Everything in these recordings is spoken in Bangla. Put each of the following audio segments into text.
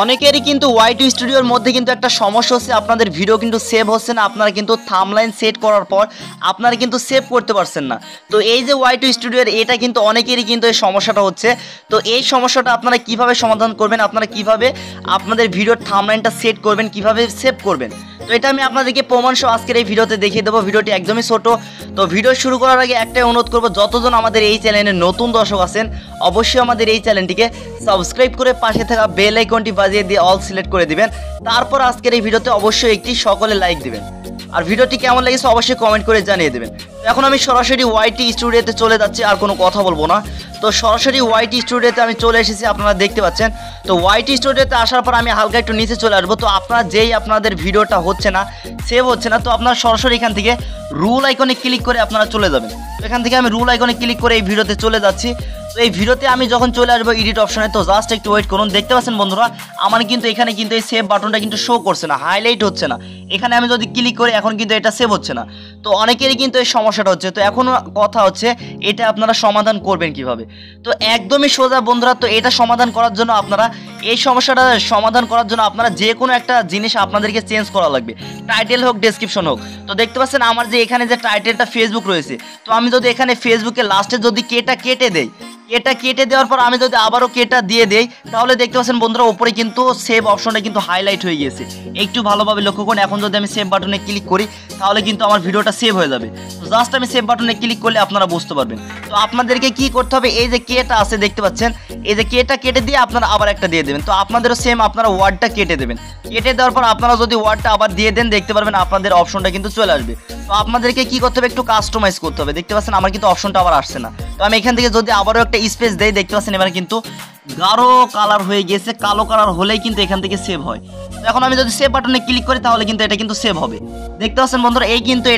অনেকেরই কিন্তু ওয়াই2 স্টুডিওর মধ্যে কিন্তু একটা সমস্যা হচ্ছে, আপনাদের ভিডিও কিন্তু সেভ হচ্ছে না। আপনারা কিন্তু থাম্বনেইল সেট করার পর আপনারা কিন্তু সেভ করতে পারছেন না। তো এই যে ওয়াই2 স্টুডিওর এটা কিন্তু অনেকেরই কিন্তু এই সমস্যাটা হচ্ছে। তো এই সমস্যাটা আপনারা কিভাবে সমাধান করবেন, আপনারা কিভাবে আপনাদের ভিডিওর থাম্বনেইলটা সেট করবেন, কিভাবে সেভ করবেন, তো এটা আমি আপনাদেরকে প্রমাণ সহ আজকের এই ভিডিওতে দেখিয়ে দেবো। ভিডিওটি একদমই ছোট। তো ভিডিও শুরু করার আগে একটাই অনুরোধ করবো, যতজন আমাদের এই চ্যানেলে নতুন দর্শক আছেন অবশ্যই আমাদের এই চ্যানেলটিকে সাবস্ক্রাইব করে পাশে থাকা বেল আইকনটি বাজিয়ে দিয়ে অল সিলেক্ট করে দিবেন। তারপর আজকের এই ভিডিওতে অবশ্যই একটি সকলে লাইক দিবেন, আর ভিডিওটি কেমন লেগেছে অবশ্যই কমেন্ট করে জানিয়ে দেবেন। তো এখন আমি সরাসরি ওয়াই2 স্টুডিওতে চলে যাচ্ছি, আর কোনো কথা বলবো না। তো সরাসরি ওয়াই2 স্টুডিওতে আমি চলে এসেছি, আপনারা দেখতে পাচ্ছেন। তো ওয়াই2 স্টুডিওতে আসার পর আমি হালকা একটু নিচে চলে আসবো। তো আপনারা যেই আপনাদের ভিডিওটা হচ্ছে না, সেভ হচ্ছে না, তো আপনারা সরাসরি এখান থেকে রুল আইকনে ক্লিক করে আপনারা চলে যাবেন। তো এখান থেকে আমি রুল আইকনে ক্লিক করে এই ভিডিওতে চলে যাচ্ছি। তো এই ভিডিওতে আমি যখন চলে আসবো এডিট অপশনে, তো জাস্ট একটু ওয়েট করুন। দেখতে পাচ্ছেন বন্ধুরা, আমার কিন্তু এখানে কিন্তু এই সেভ বাটনটা কিন্তু শো করছে না, হাইলাইট হচ্ছে না। এখানে আমি যদি ক্লিক করি এখন কিন্তু এটা সেভ হচ্ছে না। তো অনেকেরই কিন্তু এই সমস্যাটা হচ্ছে। তো এখন কথা হচ্ছে এটা আপনারা সমাধান করবেন কিভাবে। তো একদমই সোজা বন্ধুরা। তো এটা সমাধান করার জন্য আপনারা এই সমস্যাটা সমাধান করার জন্য আপনারা যে কোনো একটা জিনিস আপনাদেরকে চেঞ্জ করা লাগবে, টাইটেল হোক ডেসক্রিপশন হোক। তো দেখতে পাচ্ছেন আমার যে এখানে যে টাইটেলটা ফেসবুক রয়েছে, তো আমি যদি এখানে ফেসবুকে লাস্টে যদি কেটা কেটে দেই, এটা কেটে দেওয়ার পর আমি যদি আবারও কেটা দিয়ে দেই, তাহলে দেখতে পাচ্ছেন বন্ধুরা উপরে কিন্তু সেভ অপশনটা কিন্তু হাইলাইট হয়ে গিয়েছে। একটু ভালোভাবে লক্ষ্য করুন। এখন যদি আমি সেভ বাটনে ক্লিক করি তাহলে কিন্তু আমার ভিডিওটা সেভ হয়ে যাবে। তো জাস্ট আমি সেভ বাটনে ক্লিক করলে আপনারা বুঝতে পারবেন। তো আপনাদেরকে কি করতে হবে, এই যে কেটা আছে দেখতে পাচ্ছেন, এই যে কেটা কেটে দিয়ে আপনারা আবার একটা দিয়ে দেবেন। তো আপনাদেরও সেম আপনারা ওয়ার্ডটা কেটে দেবেন। কেটে দেওয়ার পর আপনারা যদি ওয়ার্ডটা আবার দিয়ে দেন, দেখতে পারবেন আপনাদের অপশনটা কিন্তু চলে আসবে। তো আপনাদেরকে কি করতে হবে, একটু কাস্টমাইজ করতে হবে। দেখতে পাচ্ছেন আমার কিন্তু অপশনটা আবার আসছে না। তো আমি এখান থেকে যদি আবারও একটা স্পেস দেই, দেখতে পাচ্ছেন এবার কিন্তু গাঢ় কালার হয়ে গেছে। কালো কালার হলেই কিন্তু এখান থেকে সেভ হয়। তো এখন আমি যদি সেভ বাটনে ক্লিক করি তাহলে কিন্তু এটা কিন্তু সেভ হবে। দেখতে পাচ্ছেন বন্ধুরা, এই কিন্তু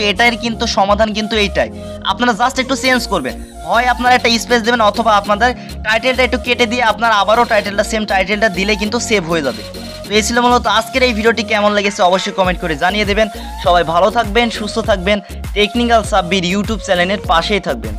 এটার কিন্তু সমাধান কিন্তু এইটাই। আপনারা জাস্ট একটু চেঞ্জ করবেন, হয় আপনারা একটা স্পেস দেবেন অথবা আপনাদের টাইটেলটা একটু কেটে দিয়ে আপনারা আবারও সেম টাইটেলটা দিলে কিন্তু সেভ হয়ে যাবে। তো এই ছিল মূলত আজকের এই ভিডিওটি। কেমন লেগেছে অবশ্যই কমেন্ট করে জানিয়ে দেবেন। সবাই ভালো থাকবেন, সুস্থ থাকবেন, টেকনিক্যাল সাব্বির ইউটিউব চ্যানেলের পাশেই থাকবেন।